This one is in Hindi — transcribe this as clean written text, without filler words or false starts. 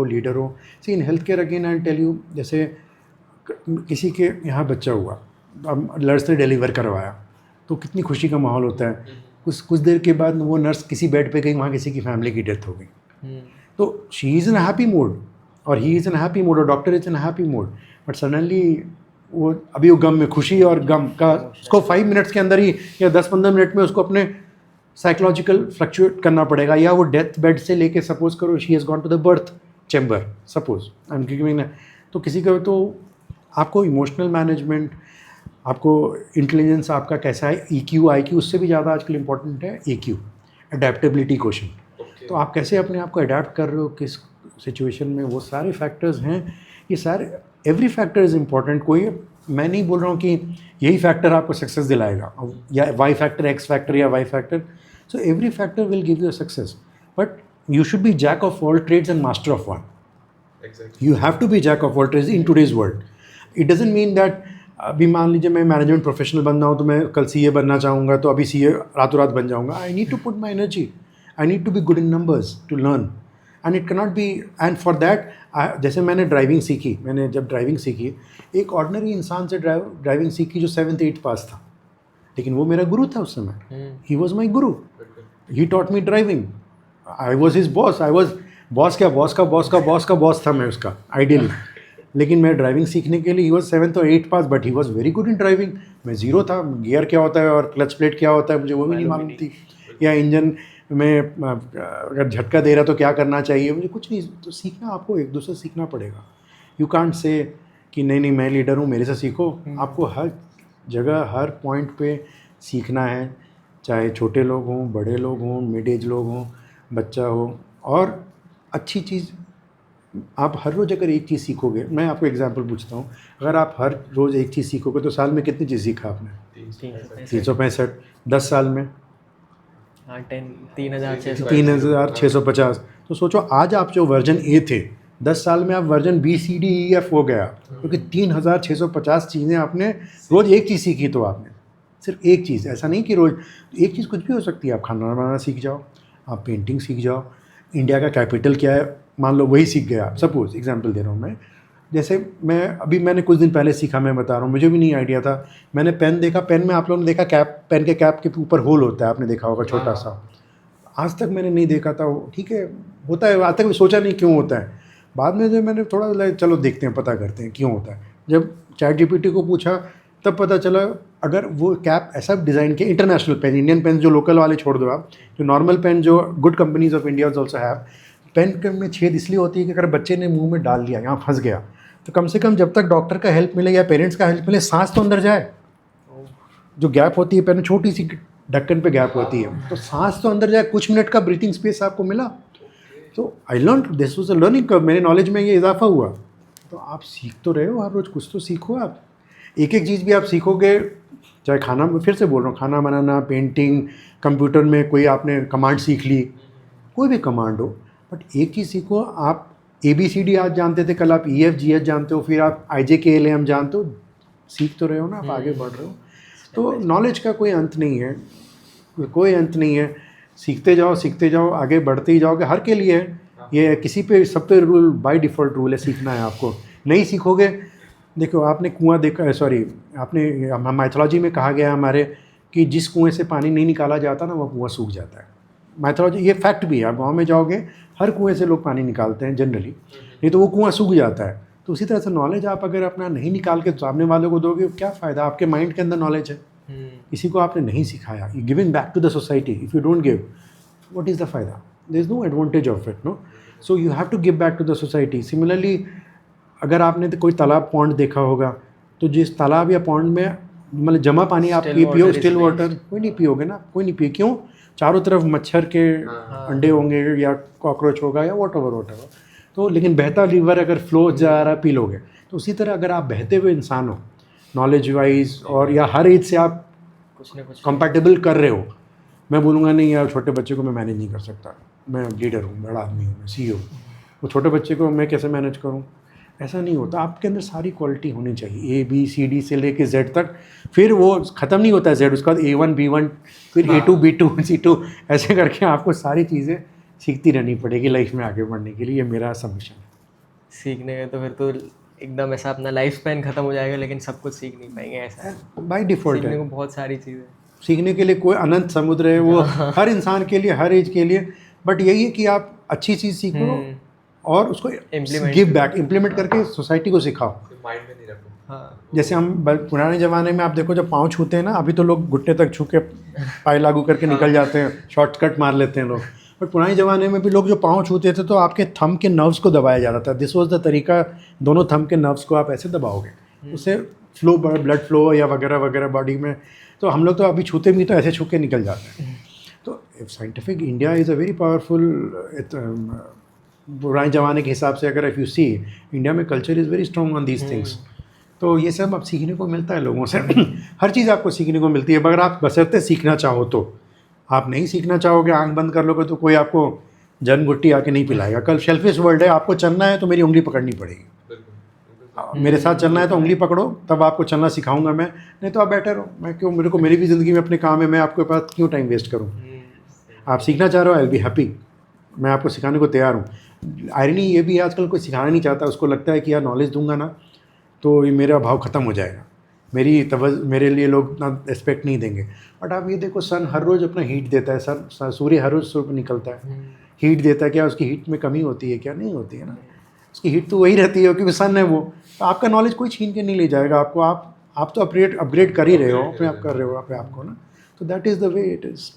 लीडर हो। See in health care again I tell you, जैसे किसी के यहाँ बच्चा हुआ, अब नर्स ने डिलीवर करवाया तो कितनी खुशी का माहौल होता है। कुछ देर के बाद वो नर्स किसी बेड पे गई, वहाँ किसी की फैमिली की डेथ हो गई, तो she is in happy mood और he is in happy mood और doctor is in happy mood, but suddenly वो अभी वो गम में, खुशी और गम का उसको 5 मिनट्स के अंदर ही या 10-15 मिनट में उसको अपने साइकोलॉजिकल फ्लक्चुएट करना पड़ेगा। या वो डेथ बेड से लेके सपोज करो she has gone to the birth chamber, suppose I am giving, तो किसी का तो आपको इमोशनल मैनेजमेंट, आपको इंटेलिजेंस आपका कैसा है, EQ IQ, उससे भी ज़्यादा आजकल इम्पोर्टेंट है EQ, अडेप्टेबिलिटी क्वेश्चन। तो आप कैसे अपने आप को अडेप्ट कर रहे हो किस सिचुएशन में, वो सारे फैक्टर्स हैं। ये सारे एवरी फैक्टर इज़ इम्पॉर्टेंट। कोई मैं नहीं बोल रहा हूँ कि यही फैक्टर आपको सक्सेस दिलाएगा या Y फैक्टर X फैक्टर या Y factor, so every factor will give you success, but you should be jack of all trades and master of one. Exactly. You have to be jack of all trades in today's world. It doesn't mean that अभी मान लीजिए मैं मैनेजमेंट प्रोफेशनल बनना हूँ तो मैं कल CA बनना चाहूँगा तो अभी CA रातों रात बन जाऊँगा। I need to put my energy, I need to be good in numbers to learn, and it cannot be, and for that जैसे मैंने ड्राइविंग सीखी, मैंने जब ड्राइविंग सीखी एक ऑर्डिनरी इंसान से ड्राइविंग सीखी जो 7th 8th पास था, लेकिन वो मेरा गुरु था उस समय। He was my Guru, he taught me driving, I was his boss, I was boss, क्या बॉस का बॉस का बॉस का बॉस था मैं उसका आइडियली, लेकिन मैं ड्राइविंग सीखने के लिए ही वॉज 7th और 8th pass, but he was very good in driving. मैं ज़ीरो था, गियर क्या होता है और क्लच प्लेट क्या होता है मुझे वो भी नहीं मालूम थी, या इंजन में अगर झटका दे रहा तो क्या करना चाहिए, मुझे कुछ नहीं। तो सीखना, आपको एक दूसरे से सीखना पड़ेगा। यू कांट से कि नहीं नहीं मैं लीडर हूँ मेरे से सीखो, आपको हर जगह हर पॉइंट पे सीखना है, चाहे छोटे लोग हों, बड़े लोग हों, मिड एज लोग हों, बच्चा हो। और अच्छी चीज़ आप हर रोज़ अगर एक चीज़ सीखोगे, मैं आपको एग्जांपल पूछता हूँ, अगर आप हर रोज़ एक चीज़ सीखोगे तो साल में कितनी चीज़ सीखा आपने? 365। 10 साल में 3650। तो सोचो आज आप जो वर्जन A थे 10 साल में आप version B C D E F हो गया, क्योंकि 3650 चीज़ें आपने रोज़ एक चीज़ सीखी। तो आपने सिर्फ एक चीज़, ऐसा नहीं कि रोज़ एक चीज़, कुछ भी हो सकती है। आप खाना बनाना सीख जाओ, आप पेंटिंग सीख जाओ, इंडिया का कैपिटल क्या है मान लो वही सीख गया। सपोज एग्जांपल दे रहा हूँ मैं, जैसे मैंने कुछ दिन पहले सीखा, मैं बता रहा हूँ, मुझे भी नहीं आइडिया था। मैंने पेन देखा, पेन में आप लोगों ने देखा कैप, पेन के कैप के ऊपर होल होता है, आपने देखा होगा छोटा सा, आज तक मैंने नहीं देखा था। ठीक है, होता है, आज तक सोचा नहीं क्यों होता है। बाद में जब मैंने थोड़ा चलो देखते हैं, पता करते हैं क्यों होता है, जब ChatGPT को पूछा तब पता चला अगर वो कैप ऐसा डिज़ाइन किया, इंटरनेशनल पेन, इंडियन पेन जो लोकल वाले छोड़ दो आप, जो नॉर्मल पेन जो good companies of India also have, pen में छेद इसलिए होती है कि अगर बच्चे ने मुंह में डाल लिया, यहाँ फंस गया, तो कम से कम जब तक डॉक्टर का हेल्प मिले या पेरेंट्स का हेल्प मिले, सांस तो अंदर जाए। जो गैप होती है पेन में, छोटी सी ढक्कन पे गैप होती है, तो सांस तो अंदर जाए, कुछ मिनट का ब्रीथिंग स्पेस आपको मिला। तो I learn, this was a learning curve, मेरे नॉलेज में ये इजाफा हुआ। तो आप सीख तो रहे हो, हर रोज़ कुछ तो सीखो। आप एक एक चीज़ भी आप सीखोगे, चाहे खाना, फिर से बोल रहा हूँ, खाना बनाना, पेंटिंग, कंप्यूटर में कोई आपने कमांड सीख ली, कोई भी कमांड हो, बट एक चीज़ सीखो। आप ABCD आज जानते थे, कल आप EFGH जानते हो, फिर आप IJKLM जानते हो, सीख तो रहे हो ना, आप आगे बढ़ रहे हो। तो नॉलेज का कोई अंत नहीं है, कोई अंत नहीं है, सीखते जाओ, आगे बढ़ते ही जाओगे। हर के लिए है ये, किसी पे सब पे रूल बाय डिफ़ॉल्ट रूल है, सीखना है आपको। नहीं सीखोगे, देखो आपने कुआं देखा, सॉरी आपने माइथोलॉजी में कहा गया हमारे कि जिस कुएं से पानी नहीं निकाला जाता ना, वो कुआं सूख जाता है। माइथोलॉजी, ये फैक्ट भी है। आप गाँव में जाओगे, हर कुएं से लोग पानी निकालते हैं जनरली, नहीं तो वो कुआं सूख जाता है। तो उसी तरह से नॉलेज आप अगर अपना नहीं निकाल के सामने वालों को दोगे, क्या फ़ायदा? आपके माइंड के अंदर नॉलेज है, किसी को आपने नहीं सिखाया, you giving back to the society. If you don't give, what is the फ़ायदा? There is no advantage of it, no. So you have to give back to the society. Similarly, अगर आपने तो कोई तालाब, पॉन्ड देखा होगा, तो जिस तालाब या पॉन्ड में मतलब जमा पानी आप पियो, स्टिल वाटर, कोई नहीं पियोगे ना, कोई नहीं पिए। क्यों? चारों तरफ मच्छर के अंडे होंगे या कॉकरोच होगा या वॉट एवर। तो लेकिन बहता रिवर अगर फ्लो जा रहा, पी लोगे। तो उसी तरह अगर आप बहते हुए इंसान हो, नॉलेज वाइज, और या हर एज से आप कुछ ना कुछ कंपैटिबल कर रहे हो, मैं बोलूँगा नहीं यार छोटे बच्चे को मैं मैनेज नहीं कर सकता, मैं लीडर हूँ, बड़ा आदमी हूँ, मैं CEO हूँ, वो छोटे बच्चे को मैं कैसे मैनेज करूँ? ऐसा नहीं होता। आपके अंदर सारी क्वालिटी होनी चाहिए, ABCD से लेके Z तक। फिर वो ख़त्म नहीं होता है Z, उसके बाद A1 B1, फिर A2 B2 C2, ऐसे करके आपको सारी चीज़ें सीखती रहनी पड़ेगी लाइफ में आगे बढ़ने के लिए। ये मेरा सबमिशन है। सीखने गए तो फिर तो एकदम ऐसा अपना लाइफ स्पैन खत्म हो जाएगा, लेकिन सब कुछ सीख नहीं पाएंगे, ऐसा है। बाय डिफ़ॉल्ट सीखने है। को बहुत सारी चीज़ें। सीखने के लिए कोई अनंत समुद्र है वो, हर इंसान के लिए, हर एज के लिए। बट यही है कि आप अच्छी चीज़ सीखो और उसको Implement गिव बैक, इम्प्लीमेंट करके सोसाइटी को सिखाओ। माइंड में नहीं रखो। हाँ, जैसे हम पुराने ज़माने में आप देखो जब पाँव छूते हैं ना, अभी तो लोग घुटने तक छू के पाए लागू करके निकल जाते हैं, शॉर्टकट मार लेते हैं लोग। बट पुराने ज़माने में भी लोग जो पाँव छूते थे तो आपके थंब के नर्व्स को दबाया जाता था। दिस वाज द तरीका, दोनों थंब के नर्व्स को आप ऐसे दबाओगे, उससे फ्लो, ब्लड फ्लो या वगैरह वगैरह बॉडी में। तो हम लोग तो अभी छूते भी तो ऐसे छू के निकल जाते हैं। तो scientific India is a very powerful. पुराने ज़माने के हिसाब से अगर इफ़ यू सी, इंडिया में culture is very strong on these things. तो ये सब अब सीखने को मिलता है लोगों से। हर चीज़ आपको सीखने को मिलती है, अगर आप बशर्ते सीखना चाहो तो। आप नहीं सीखना चाहोगे, आंख बंद कर लोगे, तो कोई आपको जन गुट्टी आके नहीं पिलाएगा। कल शेल्फिश वर्ल्ड है, आपको चलना है तो मेरी उंगली पकड़नी पड़ेगी। मेरे साथ चलना है तो उंगली पकड़ो, तब आपको चलना सिखाऊंगा मैं, नहीं तो आप बैठे रहो। मैं क्यों, मेरे को मेरी भी ज़िंदगी में अपने काम है, मैं आपके पास क्यों टाइम वेस्ट करूँ। आप सीखना चाह रहे हो, आई विल बी हैप्पी, मैं आपको सिखाने को तैयार हूँ। आयरनी ये भी है, आजकल कोई सिखाना नहीं चाहता, उसको लगता है कि यार नॉलेज दूंगा ना तो ये मेरा भाव ख़त्म हो जाएगा, मेरे लिए लोग ना रिस्पेक्ट नहीं देंगे। बट आप ये देखो, सन हर रोज़ अपना हीट देता है, सूर्य हर रोज़ सुबह निकलता है, हीट देता है। क्या उसकी हीट में कमी होती है? क्या नहीं होती है ना, उसकी हीट तो वही रहती है क्योंकि सन है वो। तो आपका नॉलेज कोई छीन के नहीं ले जाएगा आपको। आप तो अपग्रेड कर ही रहे हो, अपने आप कर रहे हो अपने आप को ना। तो that is the way it is.